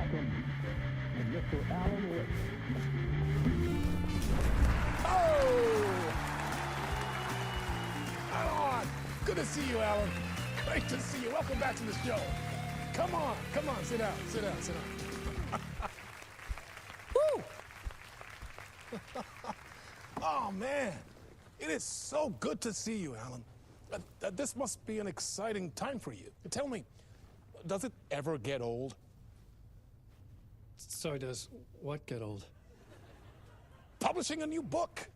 welcome Mr. Alan Wake. Oh! Alan! Good to see you, Alan. Great to see you. Welcome back to the show. Come on, sit down. Woo! Oh, man. It is so good to see you, Alan. This must be an exciting time for you. Tell me, does it ever get old? So does what get old? Publishing a new book.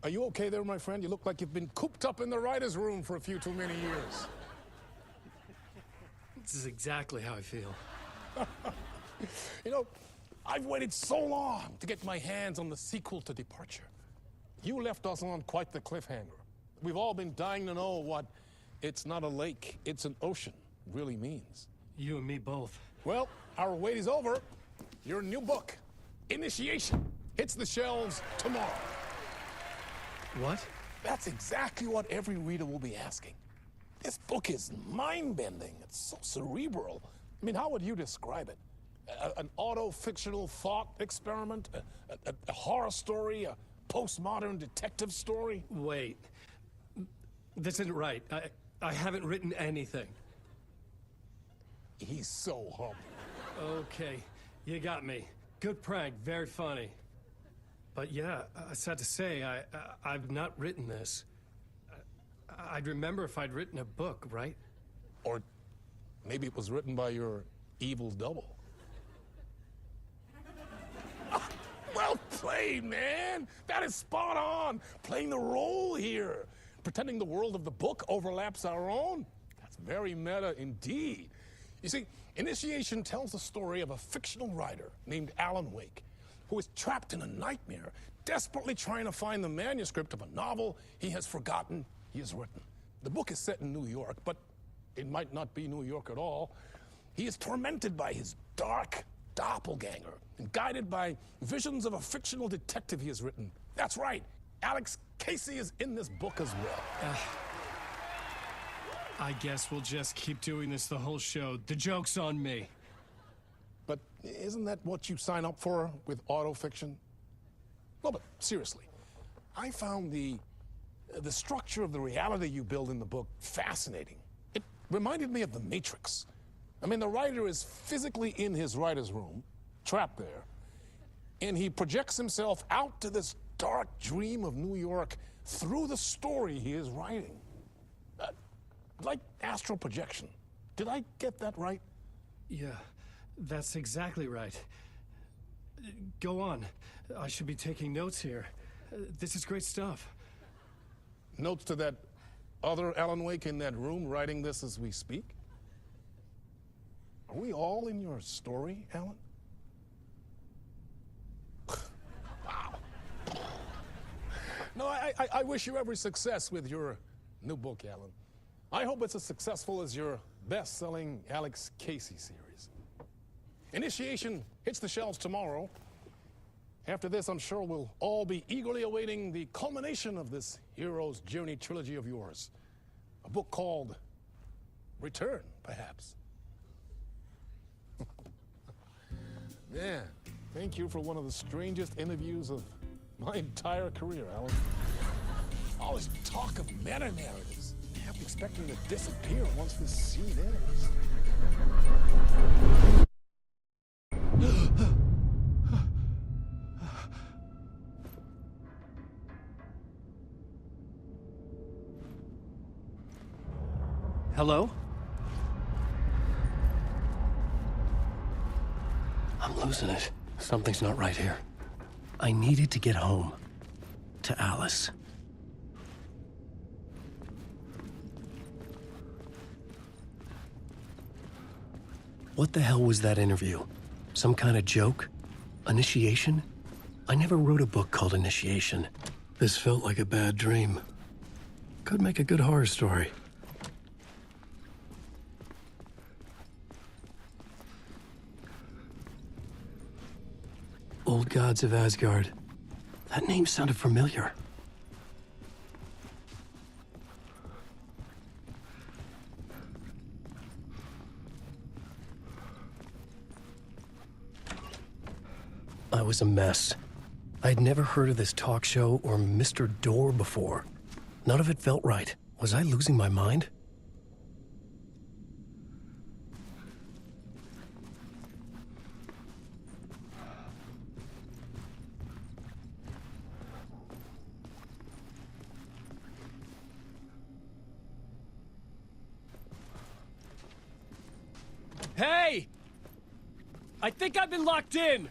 Are you okay there, my friend? You look like you've been cooped up in the writer's room for a few too many years. This is exactly how I feel. You know, I've waited so long to get my hands on the sequel to Departure. You left us on quite the cliffhanger. We've all been dying to know what "it's not a lake, it's an ocean" really means. You and me both. Well, our wait is over. Your new book, Initiation, hits the shelves tomorrow. What? That's exactly what every reader will be asking. This book is mind-bending. It's so cerebral. I mean, how would you describe it? An auto-fictional thought experiment? A horror story? A postmodern detective story? Wait. This isn't right. I haven't written anything. He's so humble. Okay, you got me. Good prank, very funny. But yeah, sad to say, I've not written this. I'd remember if I'd written a book, right? Or maybe it was written by your evil double. Well played, man. That is spot on. Playing the role here. Pretending the world of the book overlaps our own. That's very meta indeed. You see, Initiation tells the story of a fictional writer named Alan Wake, who is trapped in a nightmare, desperately trying to find the manuscript of a novel he has forgotten he has written. The book is set in New York, but it might not be New York at all. He is tormented by his dark doppelganger and guided by visions of a fictional detective he has written. That's right, Alex Casey is in this book as well. I guess we'll just keep doing this the whole show. The joke's on me. But isn't that what you sign up for with autofiction? No, but seriously, I found the structure of the reality you build in the book fascinating. It reminded me of The Matrix. I mean, the writer is physically in his writer's room, trapped there, and he projects himself out to this dark dream of New York through the story he is writing. Like astral projection. Did I get that right? Yeah, that's exactly right. Go on. I should be taking notes here. This is great stuff. Notes to that other Alan Wake in that room writing this as we speak? Are we all in your story, Alan? Wow. No, I wish you every success with your new book, Alan. I hope it's as successful as your best-selling Alex Casey series. Initiation hits the shelves tomorrow. After this, I'm sure we'll all be eagerly awaiting the culmination of this hero's journey trilogy of yours. A book called Return, perhaps. Man, thank you for one of the strangest interviews of my entire career, Alan. All this talk of meta-narratives. I have expecting to disappear once this scene ends. Hello? I'm losing it. Something's not right here. I needed to get home. To Alice. What the hell was that interview? Some kind of joke? Initiation? I never wrote a book called Initiation. This felt like a bad dream. Could make a good horror story. Old Gods of Asgard. That name sounded familiar. I was a mess. I'd never heard of this talk show or Mr. Door before. None of it felt right. Was I losing my mind? Hey! I think I've been locked in!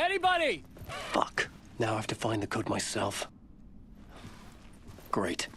Anybody? Fuck. Now I have to find the code myself. Great.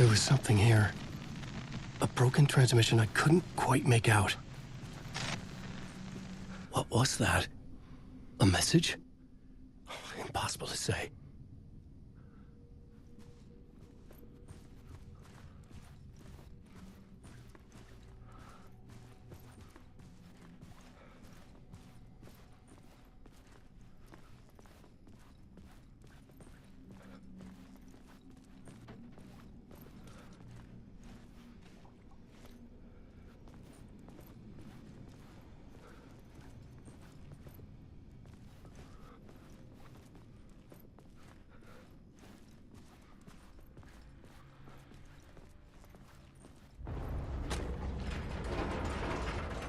There was something here. A broken transmission I couldn't quite make out. What was that? A message? Impossible to say.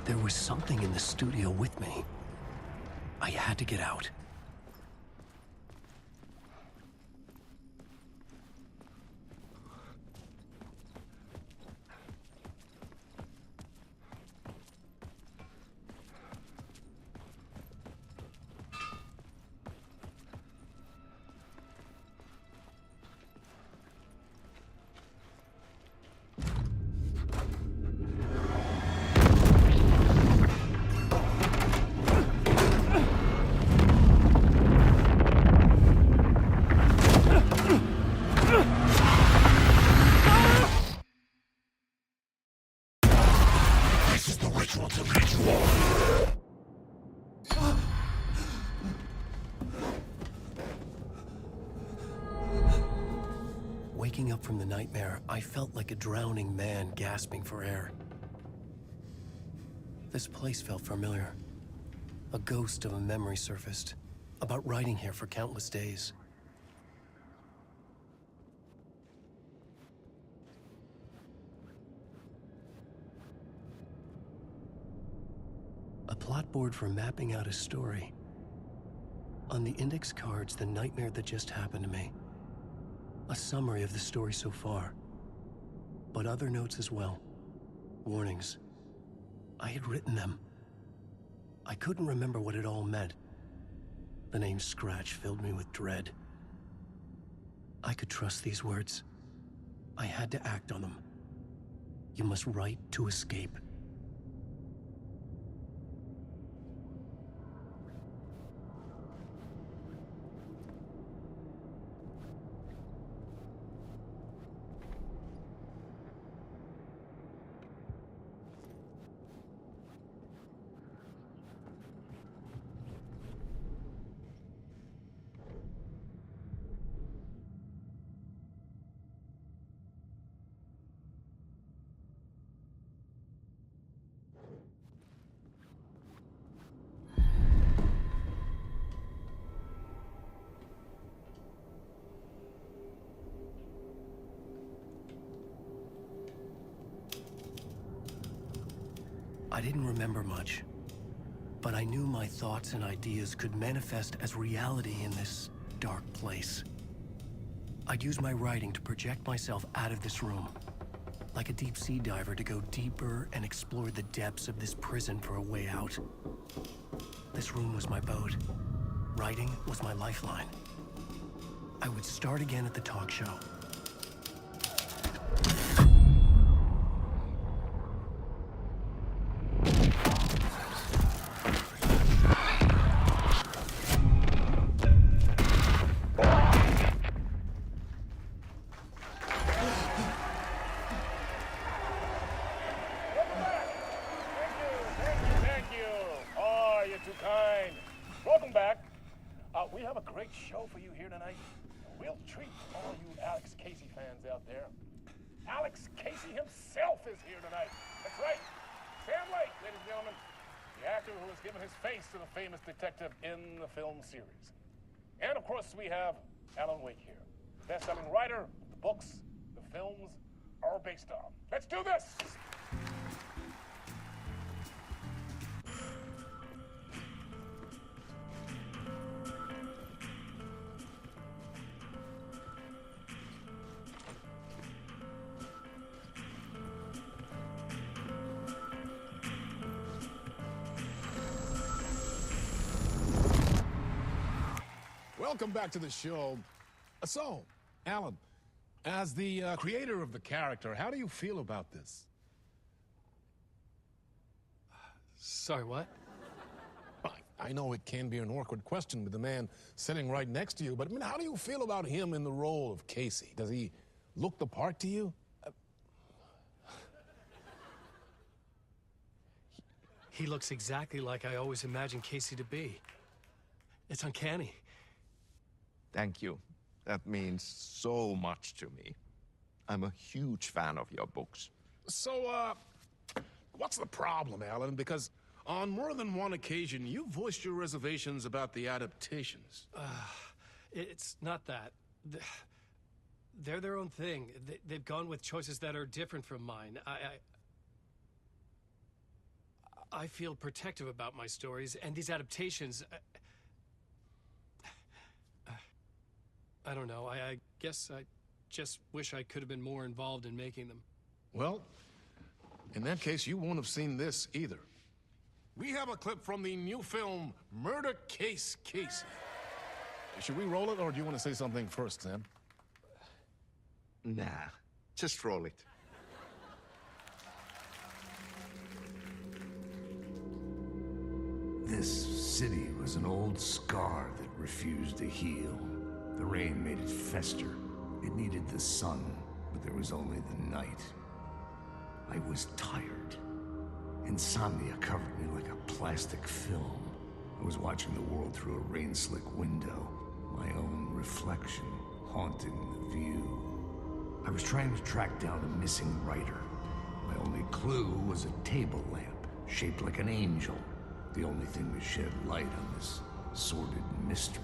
There was something in the studio with me. I had to get out. waking up from the nightmare, I felt like a drowning man gasping for air. This place felt familiar. A ghost of a memory surfaced, about riding here for countless days. A plot board for mapping out a story. On the index cards, the nightmare that just happened to me. A summary of the story so far. But other notes as well. Warnings. I had written them. I couldn't remember what it all meant. The name Scratch filled me with dread. I could trust these words. I had to act on them. You must write to escape. I didn't remember much, but I knew my thoughts and ideas could manifest as reality in this dark place. I'd use my writing to project myself out of this room, like a deep-sea diver to go deeper and explore the depths of this prison for a way out. This room was my boat. Writing was my lifeline. I would start again at the talk show. We have a great show for you here tonight. A real treat for all you Alex Casey fans out there. Alex Casey himself is here tonight. That's right. Sam Lake, ladies and gentlemen. The actor who has given his face to the famous detective in the film series. And of course, we have Alan Wake here. Best-selling writer, the books, the films are based on. Let's do this! Welcome back to the show. So, Alan, as the creator of the character, how do you feel about this? Sorry, what? I know it can be an awkward question with the man sitting right next to you, but I mean, how do you feel about him in the role of Casey? Does he look the part to you? He looks exactly like I always imagined Casey to be. It's uncanny. Thank you. That means so much to me. I'm a huge fan of your books. So, what's the problem, Alan? Because on more than one occasion, you voiced your reservations about the adaptations. It's not that. They're their own thing. They've gone with choices that are different from mine. I feel protective about my stories, and these adaptations... I don't know. I guess I just wish I could have been more involved in making them. Well, in that case, you won't have seen this either. We have a clip from the new film, Murder Case Casey. Should we roll it, or do you want to say something first, Sam? Nah, just roll it. This city was an old scar that refused to heal. The rain made it fester. It needed the sun, but there was only the night. I was tired. Insomnia covered me like a plastic film. I was watching the world through a rain-slick window, my own reflection haunting the view. I was trying to track down a missing writer. My only clue was a table lamp, shaped like an angel. The only thing to shed light on this sordid mystery.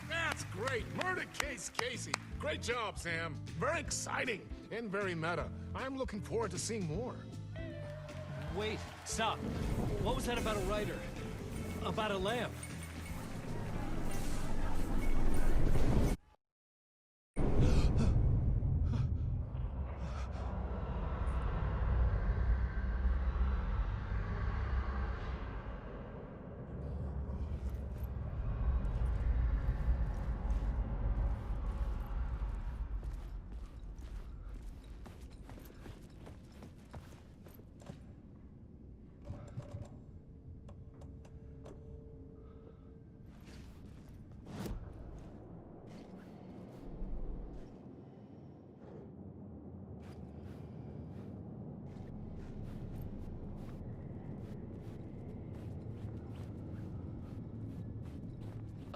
That's great. Murder Case Casey. Great job, Sam. Very exciting and very meta. I'm looking forward to seeing more. Wait, stop. What was that about a writer? About a lamp?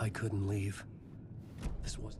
I couldn't leave. This was...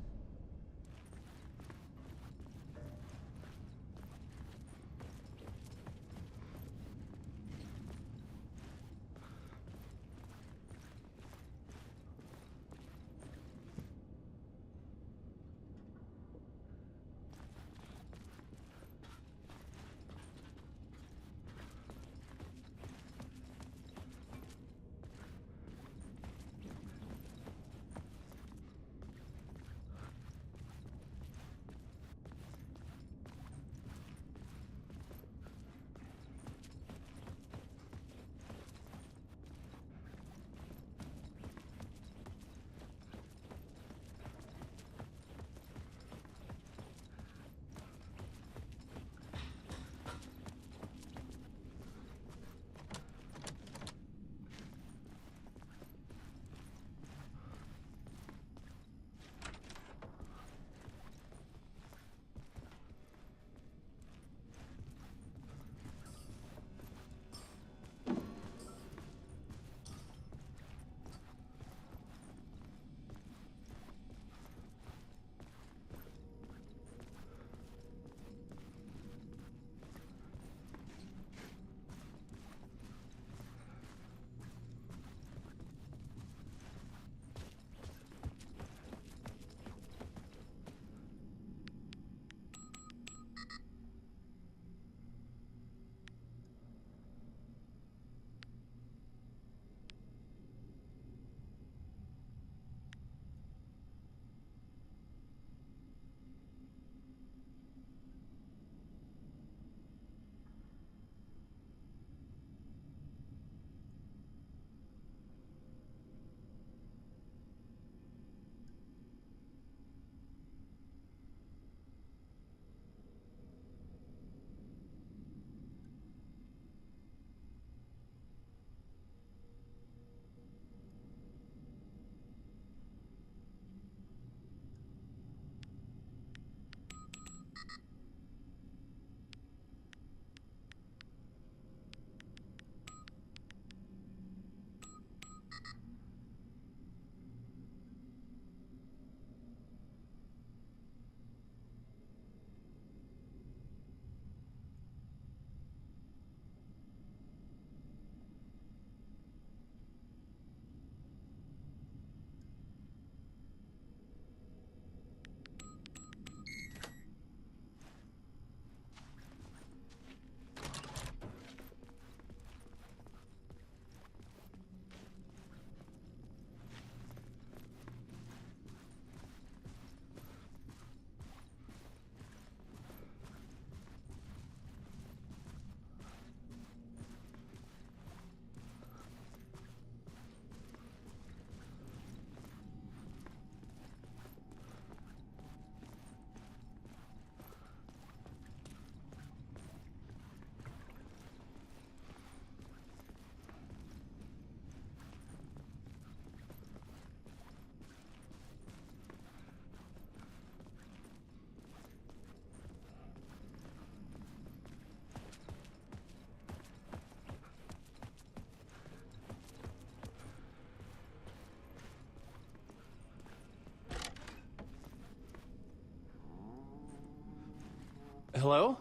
Hello?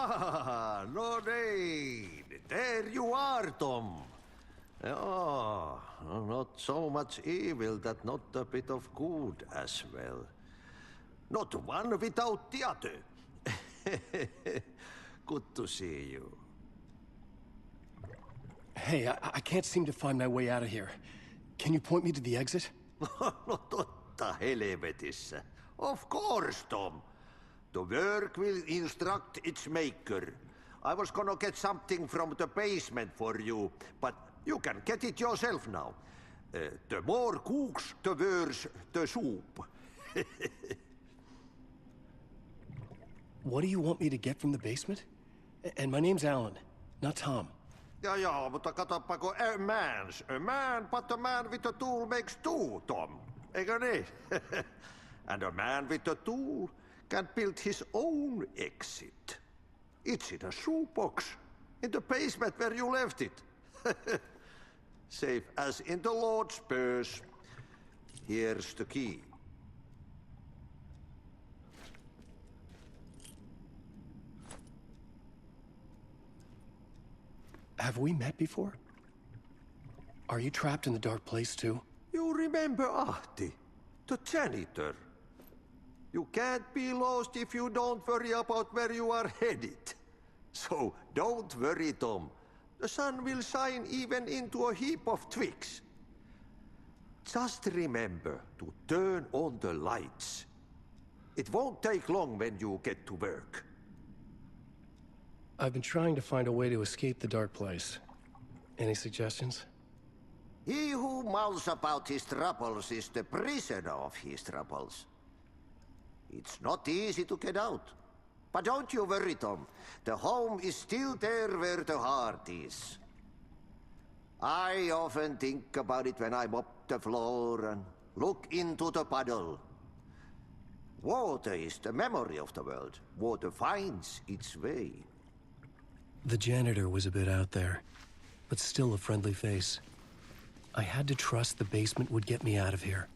Ah, Lorraine! There you are, Tom. Oh, not so much evil that not a bit of good as well. Not one without the other. Good to see you. Hey, I can't seem to find my way out of here. Can you point me to the exit? No totta helvetissä. Of course, Tom. The work will instruct its maker. I was gonna get something from the basement for you, but you can get it yourself now. The more cooks, the worse the soup. What do you want me to get from the basement? And my name's Alan, not Tom. Ja, mutta katoppa a man, but a man with a tool makes two, Tom. Eikö niin? And a man with a tool can build his own exit. It's in a shoebox, in the basement where you left it. Safe as in the Lord's purse. Here's the key. Have we met before? Are you trapped in the dark place too? You remember Ahti, the janitor. You can't be lost if you don't worry about where you are headed. So don't worry, Tom. The sun will shine even into a heap of twigs. Just remember to turn on the lights. It won't take long when you get to work. I've been trying to find a way to escape the dark place. Any suggestions? He who mouths about his troubles is the prisoner of his troubles. It's not easy to get out. But don't you worry, Tom. The home is still there where the heart is. I often think about it when I mop the floor and look into the puddle. Water is the memory of the world. Water finds its way. The janitor was a bit out there, but still a friendly face. I had to trust the basement would get me out of here.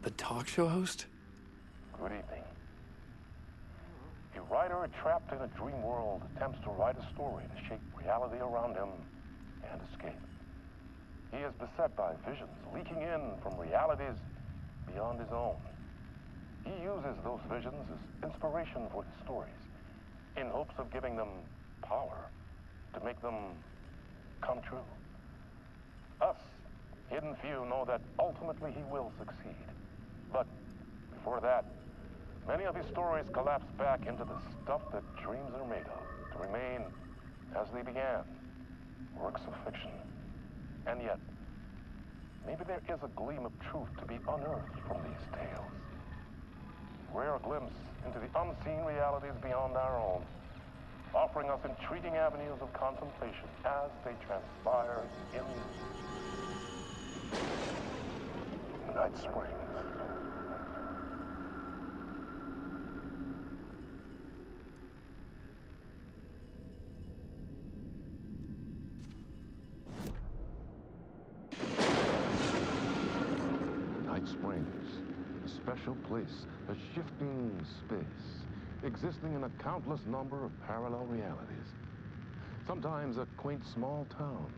The talk show host? Good evening. A writer trapped in a dream world attempts to write a story to shape reality around him and escape. He is beset by visions leaking in from realities beyond his own. He uses those visions as inspiration for his stories, in hopes of giving them power to make them come true. Us, hidden few, know that ultimately he will succeed. But before that, many of his stories collapse back into the stuff that dreams are made of, to remain as they began, works of fiction. And yet, maybe there is a gleam of truth to be unearthed from these tales. Rare glimpse into the unseen realities beyond our own, offering us intriguing avenues of contemplation as they transpire in Night Springs. Night Springs A special place, a shifting space, existing in a countless number of parallel realities. Sometimes a quaint small town,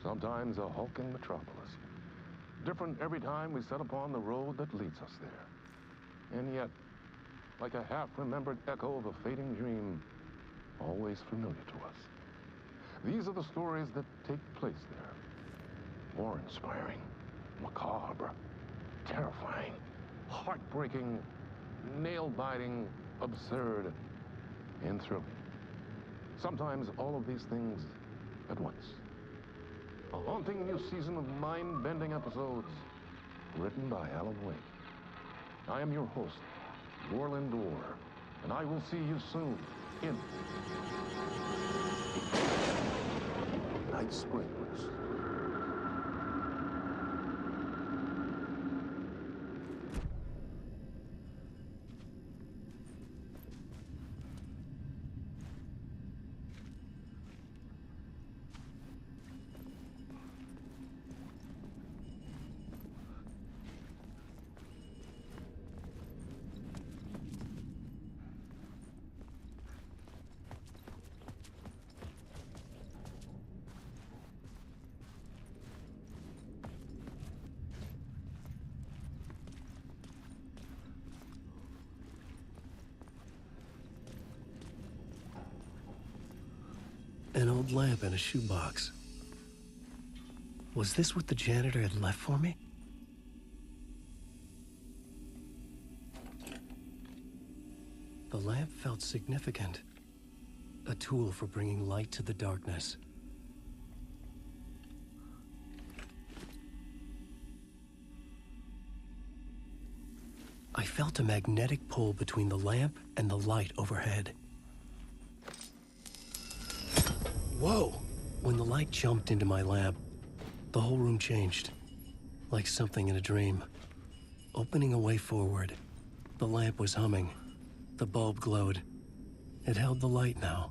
sometimes a hulking metropolis. Different every time we set upon the road that leads us there. And yet, like a half-remembered echo of a fading dream, always familiar to us. These are the stories that take place there. Awe-inspiring, macabre, terrifying, heartbreaking, nail-biting, absurd, and thrilling. Sometimes all of these things at once. A haunting new season of mind-bending episodes written by Alan Wake. I am your host, Warland Orr, and I will see you soon in Night Springs. An old lamp in a shoebox. Was this what the janitor had left for me? The lamp felt significant. A tool for bringing light to the darkness. I felt a magnetic pull between the lamp and the light overhead. Whoa! When the light jumped into my lamp, the whole room changed. Like something in a dream. Opening a way forward, the lamp was humming. The bulb glowed. It held the light now.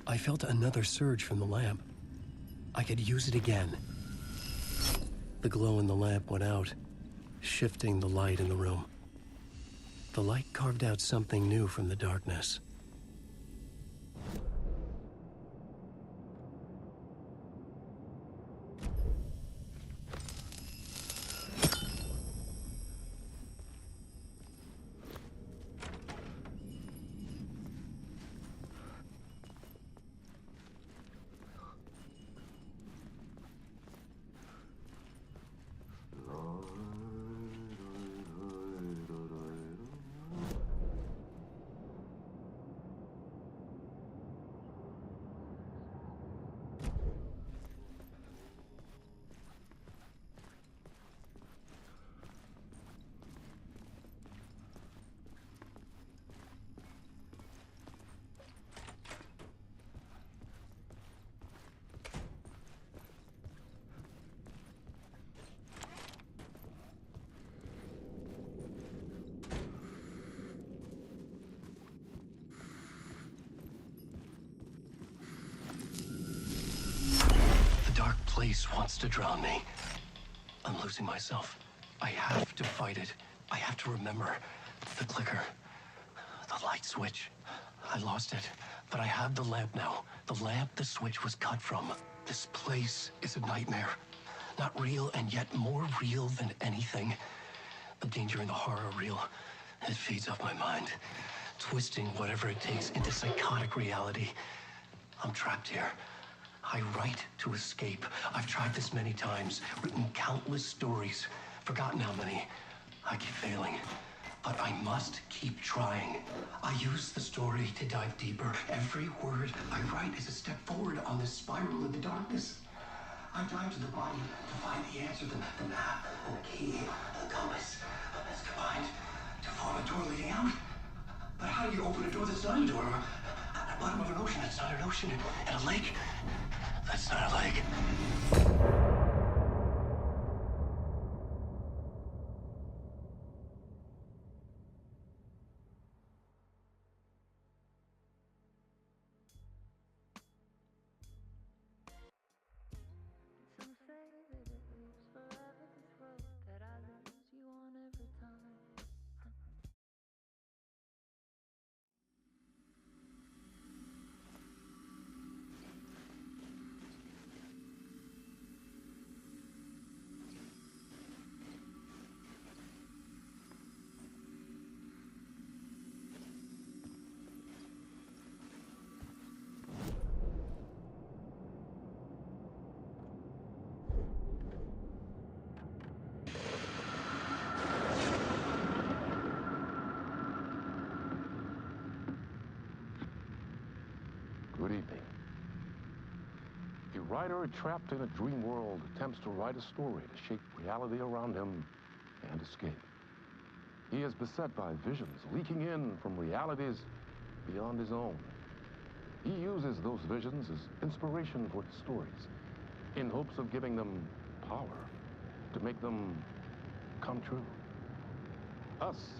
I felt another surge from the lamp. I could use it again. The glow in the lamp went out, shifting the light in the room. The light carved out something new from the darkness. place wants to drown me. I'm losing myself. I have to fight it. I have to remember. The clicker. The light switch. I lost it. But I have the lamp now. The lamp the switch was cut from. This place is a nightmare. Not real, and yet more real than anything. The danger and the horror real. It feeds off my mind. Twisting whatever it takes into psychotic reality. I'm trapped here. I write to escape. I've tried this many times, written countless stories, forgotten how many. I keep failing, but I must keep trying. I use the story to dive deeper. Every word I write is a step forward on this spiral of the darkness. I dive to the body to find the answer, the map, and the key, the compass. It's combined to form a door leading out. But how do you open a door that's not a door? At the bottom of an ocean that's not an ocean, and a lake that's not a lake. Some say that it lives forever, this road that I lose you on every time. Good evening. A writer trapped in a dream world attempts to write a story to shape reality around him and escape. He is beset by visions leaking in from realities beyond his own. He uses those visions as inspiration for his stories, in hopes of giving them power, to make them come true. Us,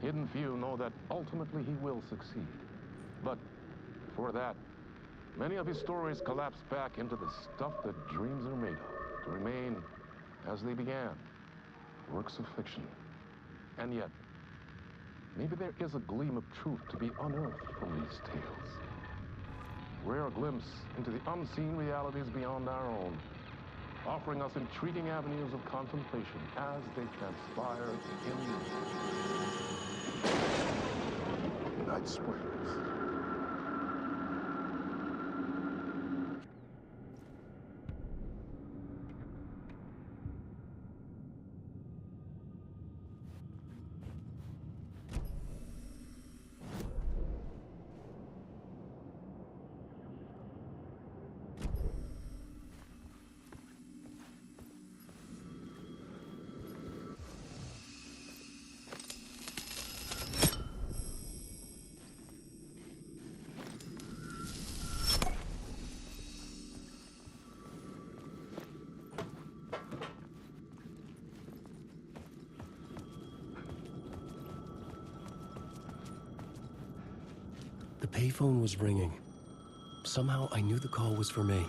hidden few, know that ultimately he will succeed. But for that, many of his stories collapse back into the stuff that dreams are made of, to remain as they began, works of fiction. And yet, maybe there is a gleam of truth to be unearthed from these tales. Rare glimpse into the unseen realities beyond our own, offering us intriguing avenues of contemplation as they transpire in Night Springs. The payphone was ringing. Somehow I knew the call was for me.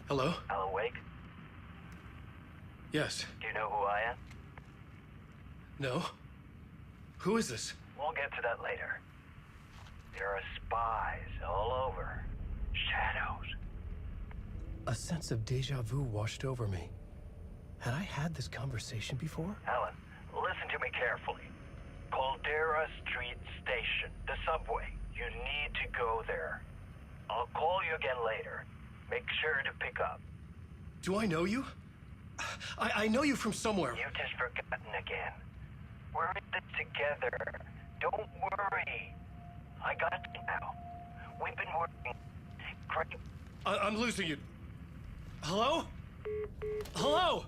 Hello? Alan Wake? Yes. Do you know who I am? No? Who is this? We'll get to that later. There are spies all over. Shadows. A sense of deja vu washed over me. Had I had this conversation before? Alan, listen to me carefully. Caldera Street Station, the subway. You need to go there. I'll call you again later. Make sure to pick up. Do I know you? I know you from somewhere. You've just forgotten again. We're in this together. Don't worry. I got you now. We've been working great. I'm losing you. Hello? Hello?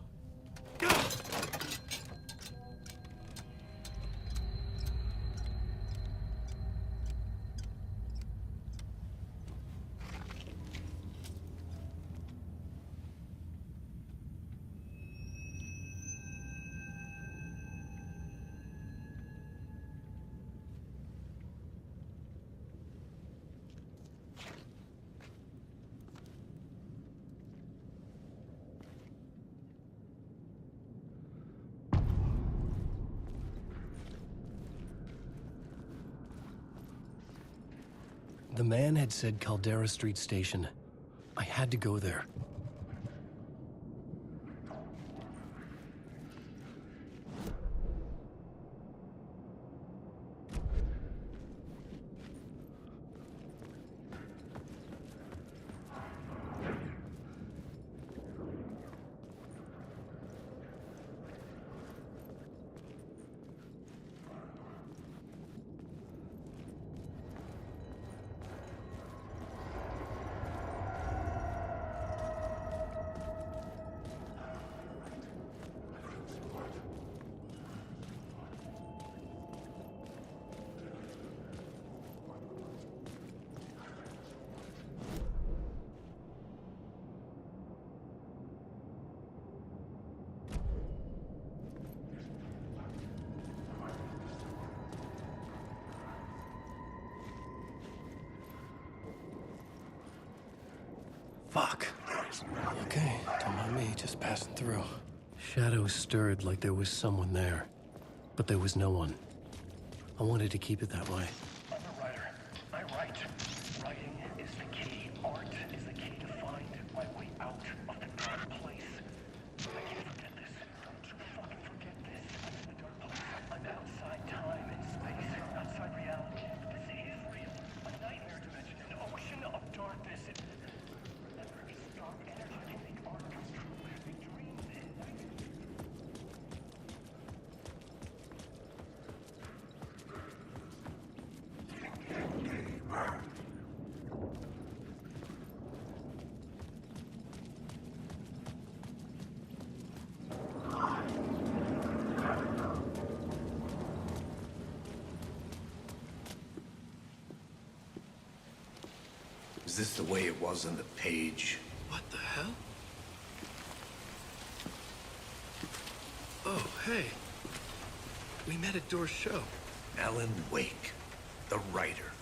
The man had said Caldera Street Station. I had to go there. Fuck. Okay, don't mind me, just passing through. Shadows stirred like there was someone there, but there was no one. I wanted to keep it that way. I'm a writer. I write. Writing is the key. Art is the key to find my way out of the dark place. I can't forget this. Don't you fucking forget this. I'm in the dark place. I'm outside time and space. Outside reality. This is real. A nightmare dimension. An ocean of darkness. Remember, it's dark energy can make art come true. They dream it. Is this the way it was on the page? What the hell? Oh, hey. We met at Door's show. Alan Wake, the writer.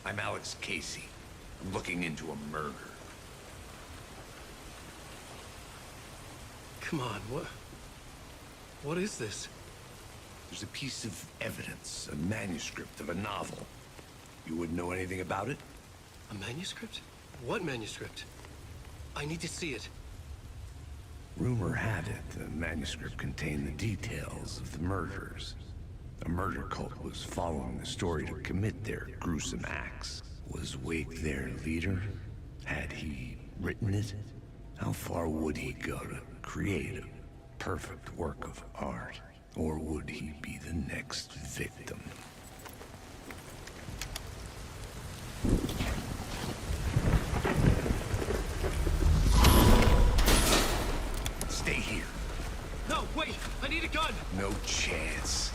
I'm Alex Casey. I'm looking into a murder. Come on, what is this? There's a piece of evidence, a manuscript of a novel. You wouldn't know anything about it? A manuscript? What manuscript? I need to see it. Rumor had it the manuscript contained the details of the murders. A murder cult was following the story to commit their gruesome acts. Was Wake their leader? Had he written it? How far would he go to create a perfect work of art? Or would he be the next victim? Stay here. No, wait! I need a gun! No chance.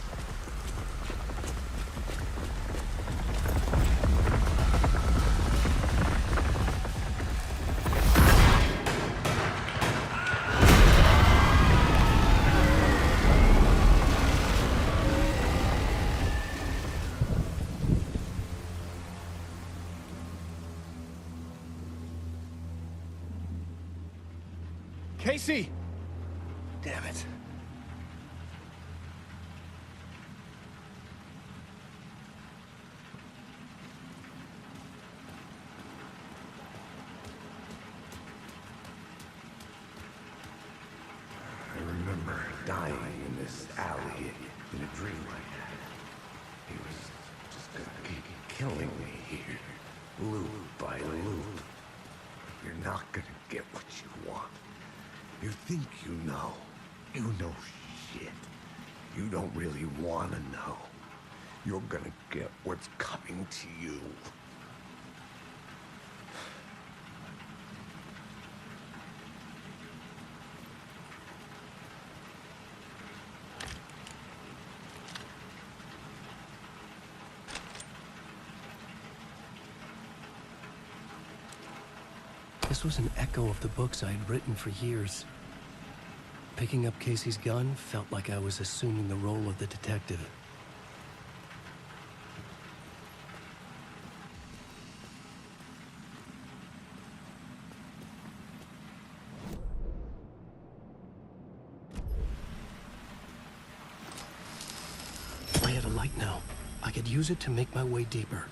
Casey! Damn it. I remember dying in this alley in a dream I had. He was just gonna keep killing me here, loop by loop. You're not gonna get what you want. You think you know. You know shit. You don't really want to know. You're gonna get what's coming to you. This was an echo of the books I had written for years. Picking up Casey's gun felt like I was assuming the role of the detective. I had a light now. I could use it to make my way deeper.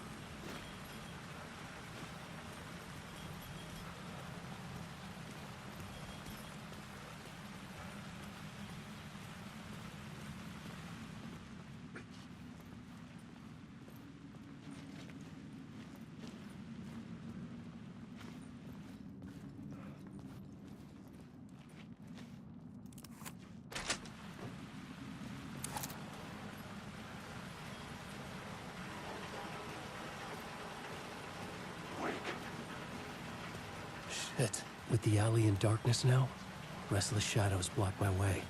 Shit. With the alley in darkness now, restless shadows block my way.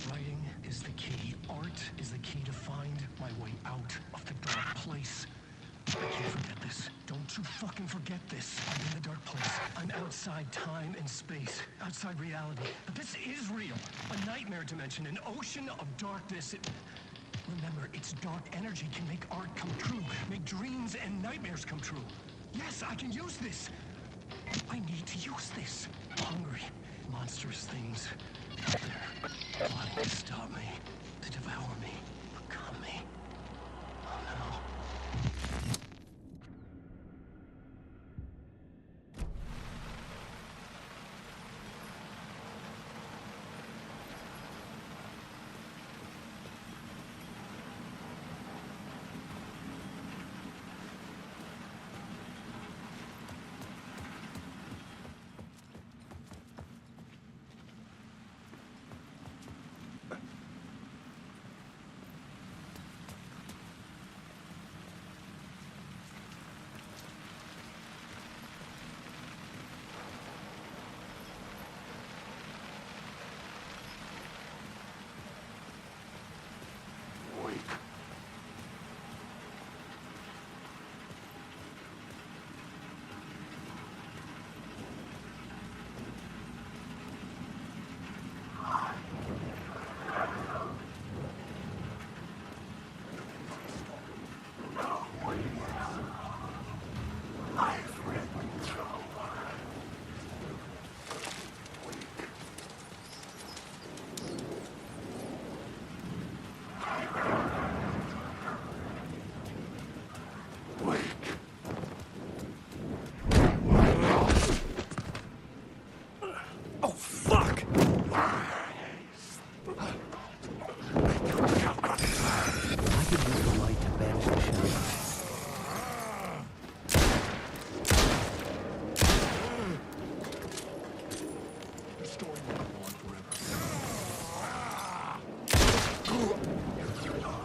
Writing is the key. Art is the key to find my way out of the dark place. I can't forget this. Don't you fucking forget this. I'm in the dark place. I'm outside time and space. Outside reality. But this is real. A nightmare dimension. An ocean of darkness. Remember, its dark energy can make art come true. Make dreams and nightmares come true. Yes, I can use this. I need to use this. Hungry, monstrous things. They're plotting to stop me, to devour me, become me. Oh no.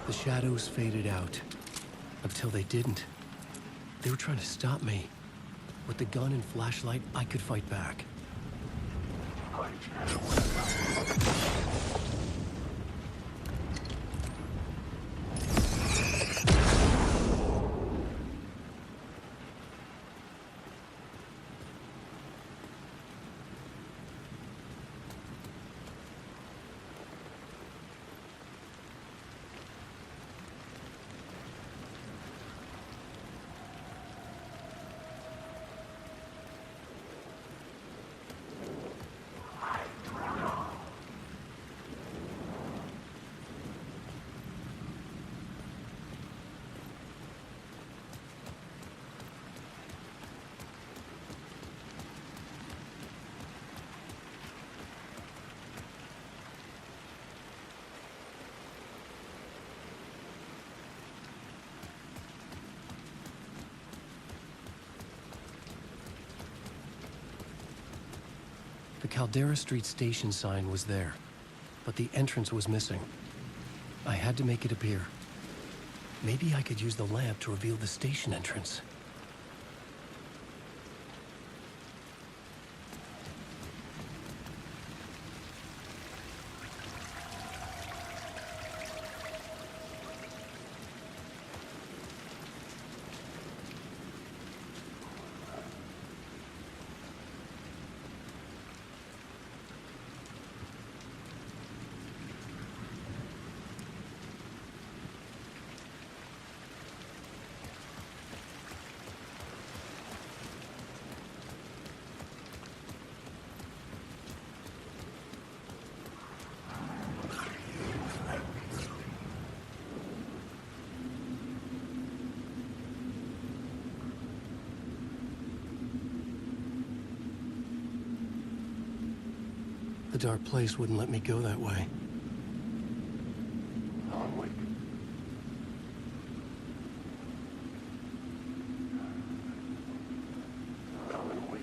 The shadows faded out. Until they didn't. They were trying to stop me. With the gun and flashlight, I could fight back. The Caldera Street station sign was there, but the entrance was missing. I had to make it appear. Maybe I could use the lamp to reveal the station entrance. The dark place wouldn't let me go that way. Alan Wake. Alan Wake.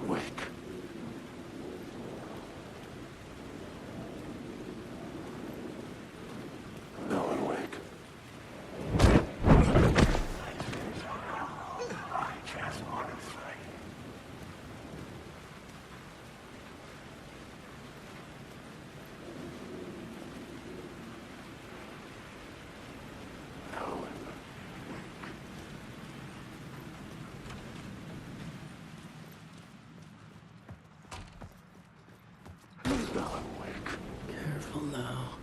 Wake. Alan Wake. I just want to say. Alan. Alan Wake. Careful now.